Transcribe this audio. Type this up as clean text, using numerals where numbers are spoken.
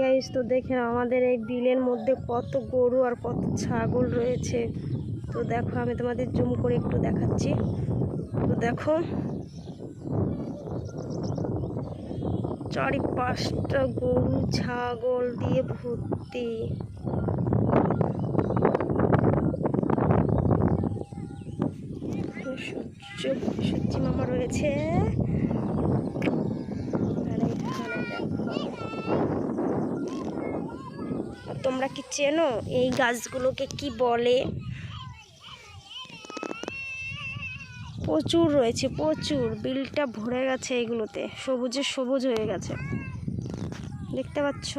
Guys, তো দেখে আমাদের এই বিলের মধ্যে কত গরু আর কত ছাগল রয়েছে। তো দেখো, আমি তোমাদের জুম করে একটু দেখাচ্ছি। তো দেখো, চারিপাশটা গরু ছাগল দিয়ে ভর্তি। সূর্য মামা রয়েছে। তোমরা কি চেনো এই গাছগুলোকে কি বলে? প্রচুর রয়েছে, প্রচুর। বিলটা ভরে গেছে, এইগুলোতে সবুজে সবুজ হয়ে গেছে, দেখতে পাচ্ছ।